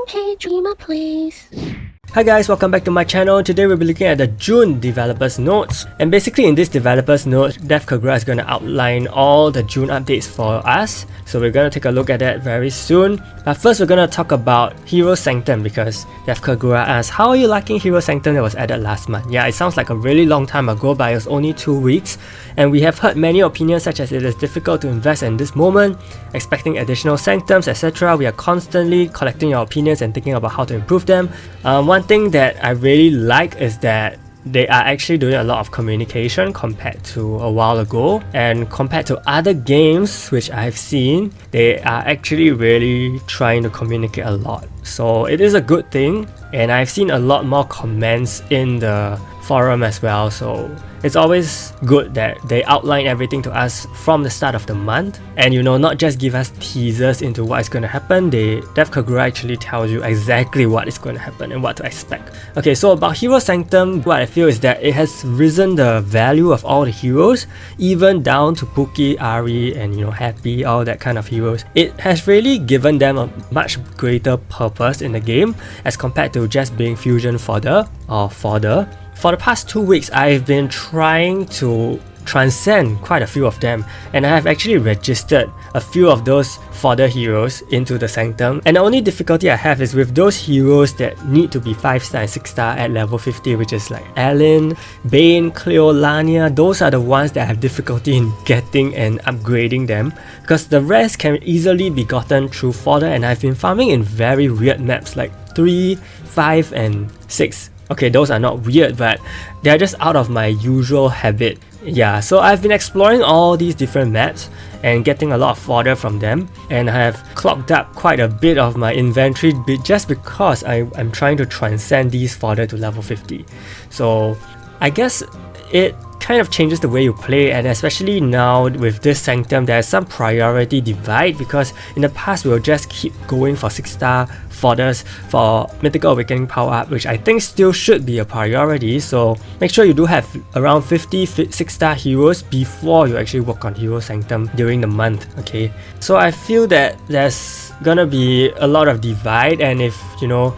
Hey Dreamer, please. Hi guys, welcome back to my channel. Today we'll be looking at the June developers notes, and basically in this developers note, Dev Kagura is going to outline all the June updates for us, so we're going to take a look at that very soon. But first we're going to talk about Hero Sanctum, because Dev Kagura asked, how are you liking Hero Sanctum that was added last month? Yeah, it sounds like a really long time ago, but it was only 2 weeks, and we have heard many opinions such as it is difficult to invest in this moment, expecting additional sanctums, etc. We are constantly collecting your opinions and thinking about how to improve them. One thing that I really like is that they are actually doing a lot of communication compared to a while ago, and compared to other games which I've seen, they are actually really trying to communicate a lot. So it is a good thing, and I've seen a lot more comments in the forum as well, so it's always good that they outline everything to us from the start of the month, and not just give us teasers into what is going to happen. Dev Kagura actually tells you exactly what is going to happen and what to expect. Okay, so about Hero Sanctum, what I feel is that it has risen the value of all the heroes, even down to Pookie, Ari, and Happy, all that kind of heroes. It has really given them a much greater purpose in the game as compared to just being fusion fodder or fodder. For the past 2 weeks, I've been trying to transcend quite a few of them, and I have actually registered a few of those fodder heroes into the Sanctum. And the only difficulty I have is with those heroes that need to be 5-star and 6-star at level 50, which is like Ellen, Bane, Cleo, Lania. Those are the ones that I have difficulty in getting and upgrading them, because the rest can easily be gotten through fodder, and I've been farming in very weird maps like 3, 5, and 6. Okay, those are not weird, but they're just out of my usual habit. Yeah, so I've been exploring all these different maps and getting a lot of fodder from them, and I have clogged up quite a bit of my inventory just because I'm trying to transcend these fodder to level 50. So I guess it kind of changes the way you play, and especially now with this Sanctum, there's some priority divide, because in the past we'll just keep going for 6-star fodders for Mythical Awakening power up, which I think still should be a priority. So make sure you do have around 50 6-star heroes before you actually work on Hero Sanctum during the month. Okay, so I feel that there's gonna be a lot of divide, and if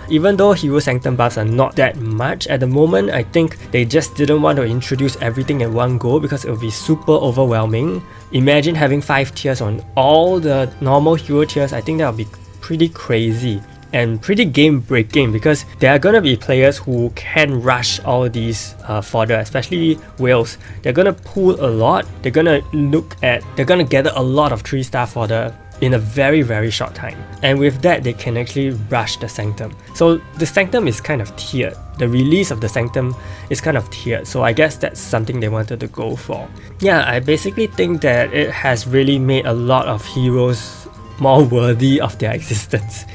even though Hero Sanctum buffs are not that much at the moment, I think they just didn't want to introduce everything at one go because it would be super overwhelming. Imagine having 5 tiers on all the normal hero tiers. I think that would be pretty crazy and pretty game breaking, because there are gonna be players who can rush all these fodder, especially whales. They're gonna pull a lot, they're gonna gather a lot of 3-star fodder in a very short time, and with that they can actually rush the Sanctum. So the Sanctum is kind of tiered. The release of the Sanctum is kind of tiered, so I guess that's something they wanted to go for. Yeah, I basically think that it has really made a lot of heroes more worthy of their existence.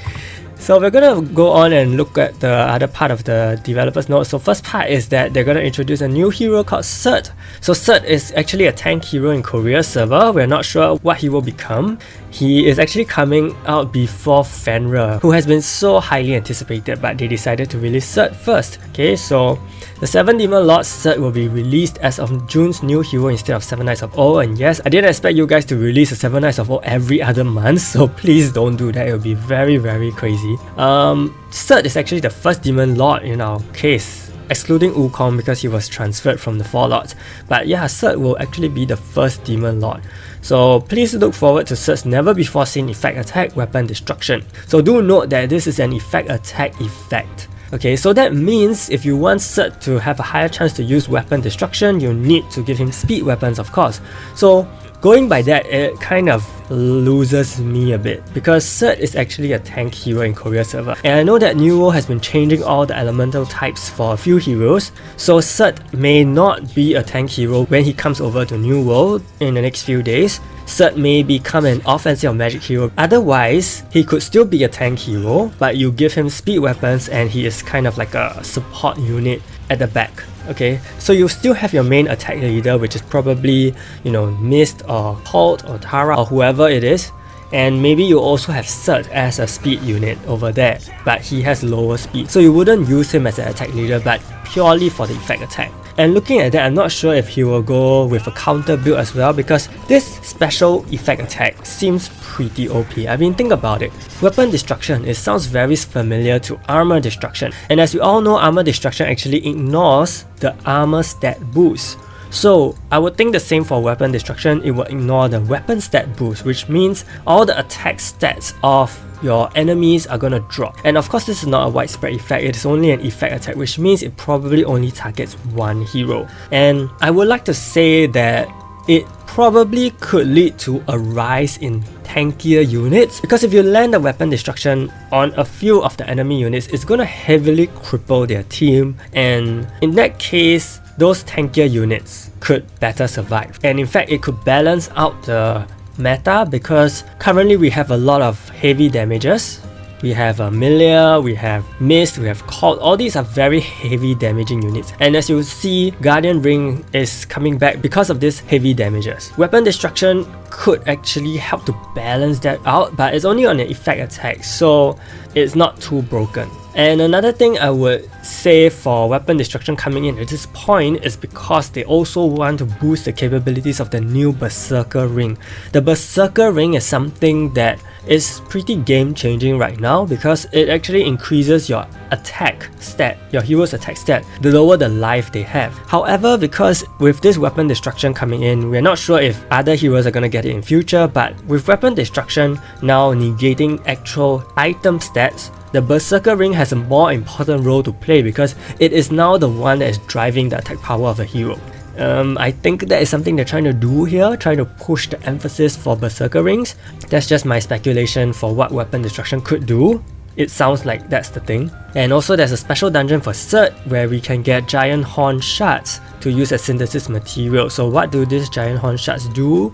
So we're gonna go on and look at the other part of the developers note. So first part is that they're gonna introduce a new hero called Surtr. So Surtr is actually a tank hero in Korea server. We're not sure what he will become. He is actually coming out before Fenrir, who has been so highly anticipated, but they decided to release Surtr first. Okay, so the 7 Demon Lord Surtr will be released as of June's new hero instead of 7 Knights of O. And yes, I didn't expect you guys to release a 7 Knights of O every other month, so please don't do that. It will be very crazy. Surtr is actually the first Demon Lord in our case, excluding Wukong because he was transferred from the 4 Lords. But yeah, Surtr will actually be the first Demon Lord. So please look forward to Surtr's never before seen effect attack, weapon destruction. So do note that this is an effect attack effect. Okay, so that means if you want Surtr to have a higher chance to use weapon destruction, you need to give him speed weapons, of course. So going by that, it kind of loses me a bit, because Surtr is actually a tank hero in Korea server, and I know that New World has been changing all the elemental types for a few heroes, so Surtr may not be a tank hero when he comes over to New World in the next few days. Surtr may become an offensive or magic hero. Otherwise, he could still be a tank hero, but you give him speed weapons and he is kind of like a support unit at the back. Okay, so you still have your main attack leader, which is probably Mist or Colt or Tara or whoever it is, And maybe you also have Surtr as a speed unit over there, but he has lower speed. So you wouldn't use him as an attack leader, but purely for the effect attack. And looking at that, I'm not sure if he will go with a counter build as well, because this special effect attack seems pretty OP. I mean, think about it. Weapon destruction, it sounds very familiar to armor destruction. And as we all know, armor destruction actually ignores the armor stat boost. So I would think the same for weapon destruction. It will ignore the weapon stat boost, which means all the attack stats of your enemies are gonna drop. And of course, this is not a widespread effect, it is only an effect attack, which means it probably only targets one hero. And I would like to say that it probably could lead to a rise in tankier units, because if you land a weapon destruction on a few of the enemy units, it's gonna heavily cripple their team, and in that case, those tankier units could better survive. And in fact, it could balance out the meta, because currently we have a lot of heavy damages. We have Amelia, we have Mist, we have Colt. All these are very heavy damaging units. And as you see, Guardian Ring is coming back because of this heavy damages. Weapon destruction could actually help to balance that out, but it's only on an effect attack, so it's not too broken. And another thing I would say for weapon destruction coming in at this point is because they also want to boost the capabilities of the new Berserker Ring. The Berserker Ring is something that is pretty game changing right now, because it actually increases your attack stat, your hero's attack stat, the lower the life they have. However, because with this weapon destruction coming in, we're not sure if other heroes are gonna get it in future, but with weapon destruction now negating actual item stats, the Berserker Ring has a more important role to play, because it is now the one that is driving the attack power of a hero. I think that is something they're trying to do here, trying to push the emphasis for Berserker Rings. That's just my speculation for what weapon destruction could do. It sounds like that's the thing. And also there's a special dungeon for Surtr where we can get giant horn shards to use as synthesis material. So what do these giant horn shards do?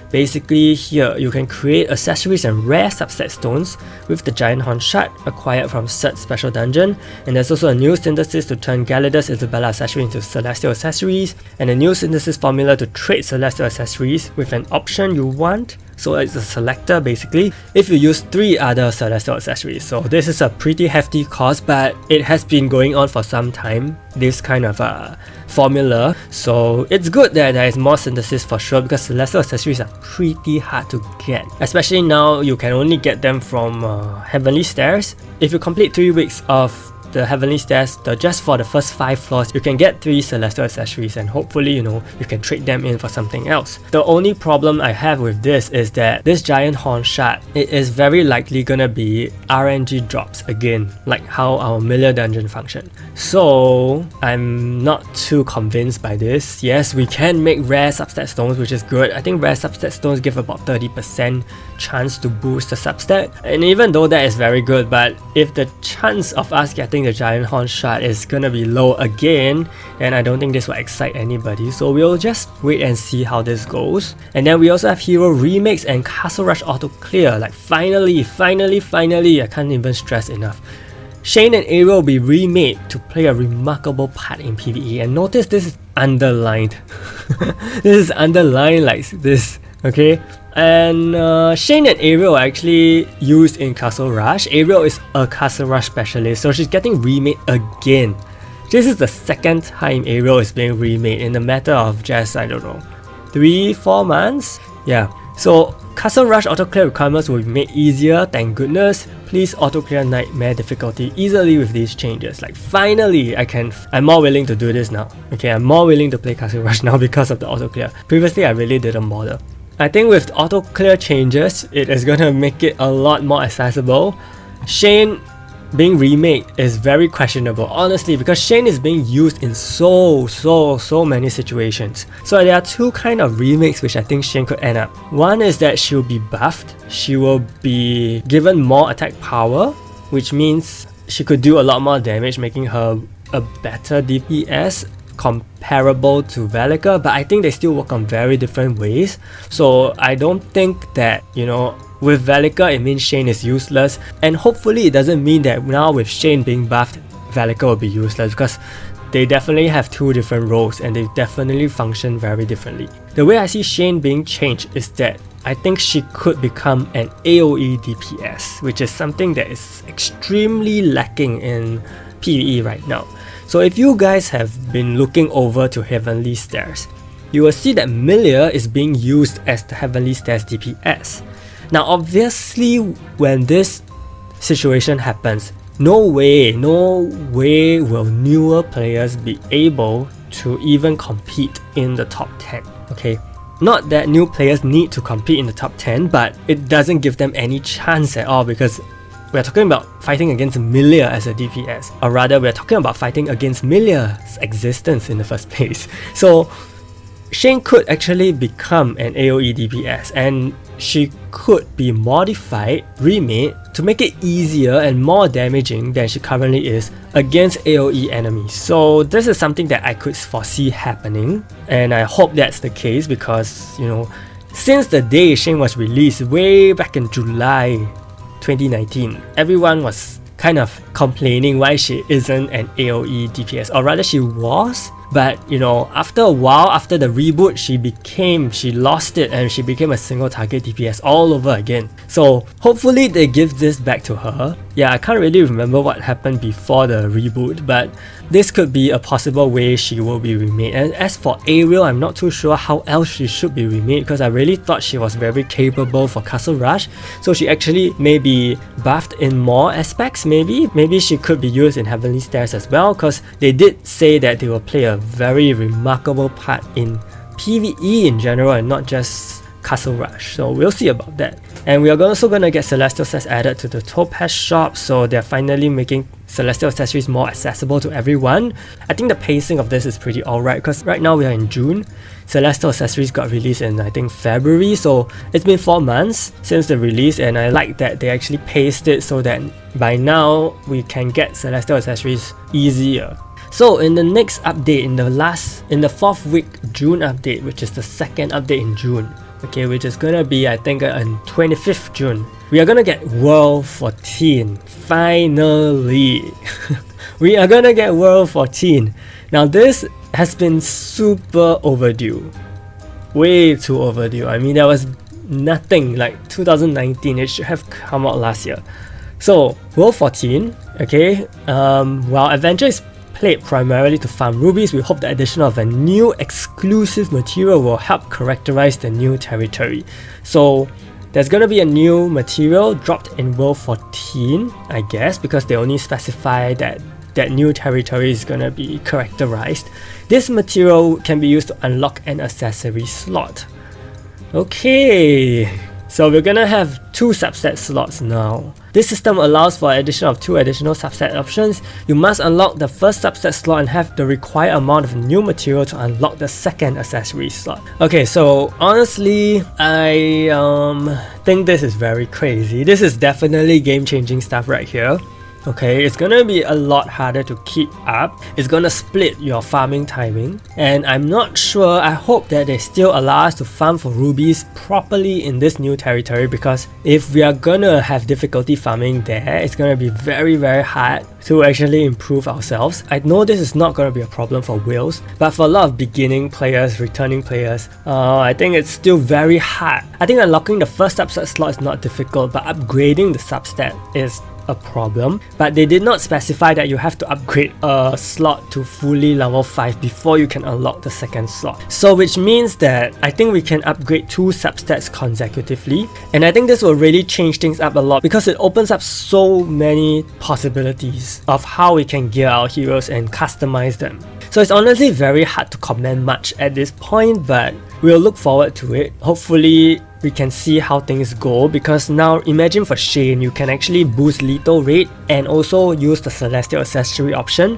Basically, here you can create accessories and rare subset stones with the giant horn shard acquired from Surtr's special dungeon, and there's also a new synthesis to turn Galidus Isabella accessory into celestial accessories, and a new synthesis formula to trade celestial accessories with an option you want. So it's a selector basically if you use 3 other celestial accessories. So this is a pretty hefty cost, but it has been going on for some time, this kind of formula. So it's good that there is more synthesis for sure, because celestial accessories are pretty hard to get. Especially now, you can only get them from Heavenly Stairs. If you complete 3 weeks of the Heavenly Stairs, just for the first 5 floors, you can get 3 celestial accessories, and hopefully, you can trade them in for something else. The only problem I have with this is that this giant horn shard, it is very likely gonna be RNG drops again, like how our Miller dungeon function. So I'm not too convinced by this. Yes, we can make rare substat stones, which is good. I think rare substat stones give about 30% chance to boost the substat, and even though that is very good, but if the chance of us getting the giant horn shard is gonna be low again, then I don't think this will excite anybody. So we'll just wait and see how this goes. And then we also have hero remakes and castle rush auto clear. Like finally, I can't even stress enough. Shane and Ariel will be remade to play a remarkable part in PvE, and notice this is underlined. This is underlined like this, okay? And Shane and Ariel are actually used in Castle Rush. Ariel is a Castle Rush specialist, so she's getting remade again. This is the second time Ariel is being remade in a matter of just, I don't know, 3-4 months? Yeah. So Castle Rush auto-clear requirements will be made easier, thank goodness. Please auto-clear Nightmare difficulty easily with these changes. Like finally, I'm more willing to do this now. Okay, I'm more willing to play Castle Rush now because of the auto-clear. Previously, I really didn't bother. I think with auto-clear changes, it is gonna make it a lot more accessible. Shane being remade is very questionable, honestly, because Shane is being used in so many situations. So there are 2 kind of remakes which I think Shane could end up. One is that she'll be buffed, she will be given more attack power, which means she could do a lot more damage, making her a better DPS comparable to Valika, but I think they still work on very different ways. So I don't think that, with Valika it means Shane is useless, and hopefully it doesn't mean that now with Shane being buffed, Valika will be useless, because they definitely have 2 different roles and they definitely function very differently. The way I see Shane being changed is that I think she could become an AoE DPS, which is something that is extremely lacking in PvE right now. So if you guys have been looking over to Heavenly Stairs, you will see that Milia is being used as the Heavenly Stairs DPS. Now obviously when this situation happens, no way will newer players be able to even compete in the top 10, okay? Not that new players need to compete in the top 10, but it doesn't give them any chance at all, because we're talking about fighting against Milia as a DPS, or rather we're talking about fighting against Milia's existence in the first place. So Shane could actually become an AoE DPS, and she could be modified, remade, to make it easier and more damaging than she currently is against AoE enemies. So this is something that I could foresee happening, and I hope that's the case, because, you know, since the day Shane was released way back in July 2019, everyone was kind of complaining why she isn't an AoE DPS, or rather she was. But you know, after a while, after the reboot, she lost it and she became a single target DPS all over again. So hopefully they give this back to her. Yeah, I can't really remember what happened before the reboot, but this could be a possible way she will be remade. And as for Ariel, I'm not too sure how else she should be remade, because I really thought she was very capable for Castle Rush. So she actually may be buffed in more aspects, maybe. Maybe she could be used in Heavenly Stairs as well, because they did say that they will play a very remarkable part in PvE in general and not just Castle Rush. So we'll see about that. And we are also going to get Celestial sets added to the Topaz shop, so they're finally making Celestial accessories more accessible to everyone. I think the pacing of this is pretty alright, because right now we are in June. Celestial accessories got released in I think February, so it's been 4 months since the release, and I like that they actually paced it so that by now we can get Celestial accessories easier. So in the next update, in the 4th week June update, which is the second update in June, okay, which is gonna be I think on 25th June, we are gonna get World 14, finally. We are gonna get World 14. Now this has been super overdue, way too overdue. I mean, there was nothing like 2019, it should have come out last year. So World 14, okay, while Adventure is played primarily to farm rubies, we hope the addition of a new exclusive material will help characterize the new territory. So there's gonna be a new material dropped in World 14, I guess, because they only specify that that new territory is gonna be characterized. This material can be used to unlock an accessory slot. Okay, so we're gonna have 2 subset slots now. This system allows for addition of 2 additional subset options. You must unlock the first subset slot and have the required amount of new material to unlock the second accessory slot. Okay, so honestly, I think this is very crazy. This is definitely game-changing stuff right here. Okay, it's gonna be a lot harder to keep up. It's gonna split your farming timing, and I'm not sure, I hope that they still allow us to farm for rubies properly in this new territory, because if we are gonna have difficulty farming there, it's gonna be very hard to actually improve ourselves. I know this is not gonna be a problem for whales, but for a lot of beginning players, returning players, I think it's still very hard. I think unlocking the first subset slot is not difficult, but upgrading the substat is a problem. But they did not specify that you have to upgrade a slot to fully level 5 before you can unlock the second slot. So which means that I think we can upgrade 2 substats consecutively, and I think this will really change things up a lot, because it opens up so many possibilities of how we can gear our heroes and customize them. So it's honestly very hard to comment much at this point, but we'll look forward to it. Hopefully we can see how things go, because now imagine for Shane, you can actually boost lethal rate and also use the Celestial accessory option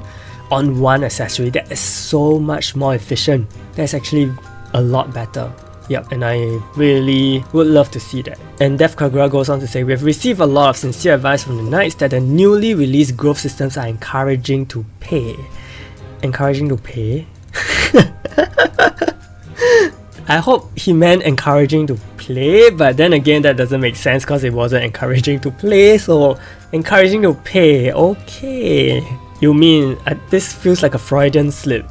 on one accessory. That is so much more efficient. That's actually a lot better. Yep, and I really would love to see that. And Dev Kagura goes on to say, we have received a lot of sincere advice from the Knights that the newly released growth systems are encouraging to pay. Encouraging to pay? I hope he meant encouraging to play, but then again that doesn't make sense because it wasn't encouraging to play, so encouraging to pay, okay. You mean, this feels like a Freudian slip.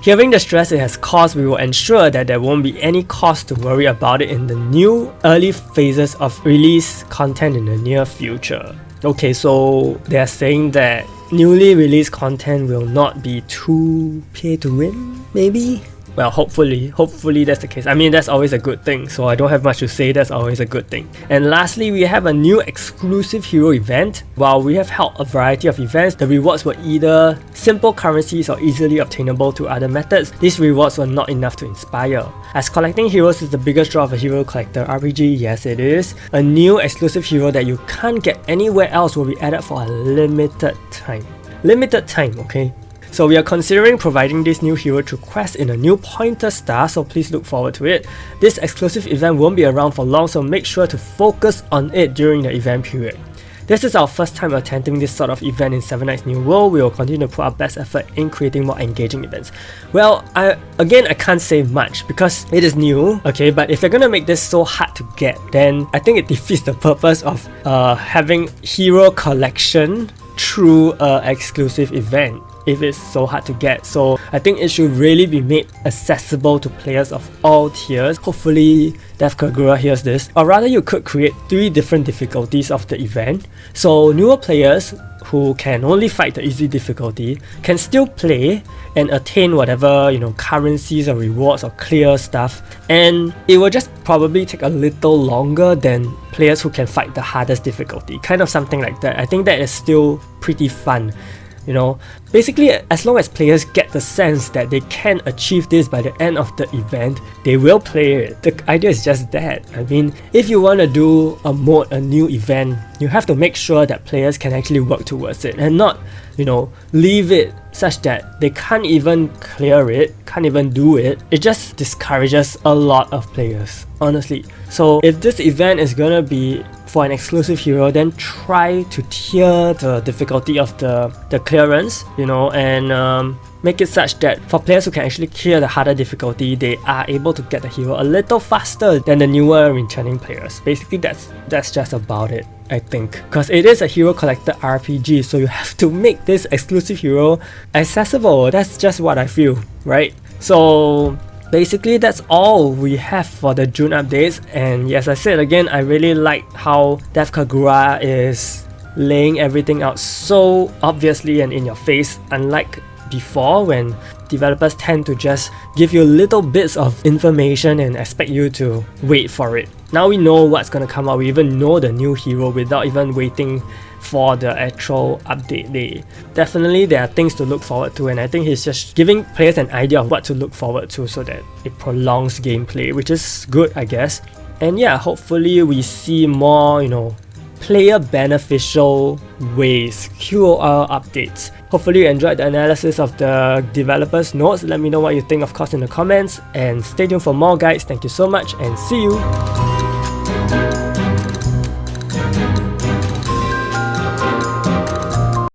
Hearing the stress it has caused, we will ensure that there won't be any cause to worry about it in the new early phases of release content in the near future. Okay, so they are saying that newly released content will not be too pay to win, maybe? Well, hopefully that's the case. I mean, that's always a good thing, so I don't have much to say, that's always a good thing. And lastly, we have a new exclusive hero event. While we have held a variety of events, the rewards were either simple currencies or easily obtainable through other methods. These rewards were not enough to inspire. As collecting heroes is the biggest draw of a hero collector RPG, yes it is, a new exclusive hero that you can't get anywhere else will be added for a limited time. Limited time, okay? So we are considering providing this new hero through quests in a new pointer star, so please look forward to it. This exclusive event won't be around for long, so make sure to focus on it during the event period. This is our first time attending this sort of event in 7 Nights New World. We will continue to put our best effort in creating more engaging events. Well, I can't say much because it is new, okay, but if you're gonna make this so hard to get, then I think it defeats the purpose of having hero collection through an exclusive event if it's so hard to get. So I think it should really be made accessible to players of all tiers. Hopefully Death Kagura hears this. Or rather, you could create 3 different difficulties of the event, so newer players who can only fight the easy difficulty can still play and attain whatever, you know, currencies or rewards or clear stuff, and it will just probably take a little longer than players who can fight the hardest difficulty, kind of something like that. I think that is still pretty fun. You know, basically, as long as players get the sense that they can achieve this by the end of the event, they will play it. The idea is just that. I mean, if you want to do a new event, you have to make sure that players can actually work towards it and not, you know, leave it such that they can't even clear it, can't even do it. It just discourages a lot of players, honestly. So if this event is gonna be for an exclusive hero, then try to tier the difficulty of the clearance, you know, and make it such that for players who can actually clear the harder difficulty, they are able to get the hero a little faster than the newer returning players. Basically, that's just about it, I think. Because it is a hero collector RPG, so you have to make this exclusive hero accessible. That's just what I feel, right? So basically, that's all we have for the June updates. And as I said again, I really like how Death Kagura is laying everything out so obviously and in your face, unlike before when developers tend to just give you little bits of information and expect you to wait for it. Now we know what's gonna come out. We even know the new hero without even waiting for the actual update day. Definitely there are things to look forward to, and I think he's just giving players an idea of what to look forward to so that it prolongs gameplay, which is good, I guess. And yeah, hopefully we see more, you know, player beneficial ways, QOR updates. Hopefully you enjoyed the analysis of the developers' notes. Let me know what you think, of course, in the comments, and stay tuned for more guides. Thank you so much and see you.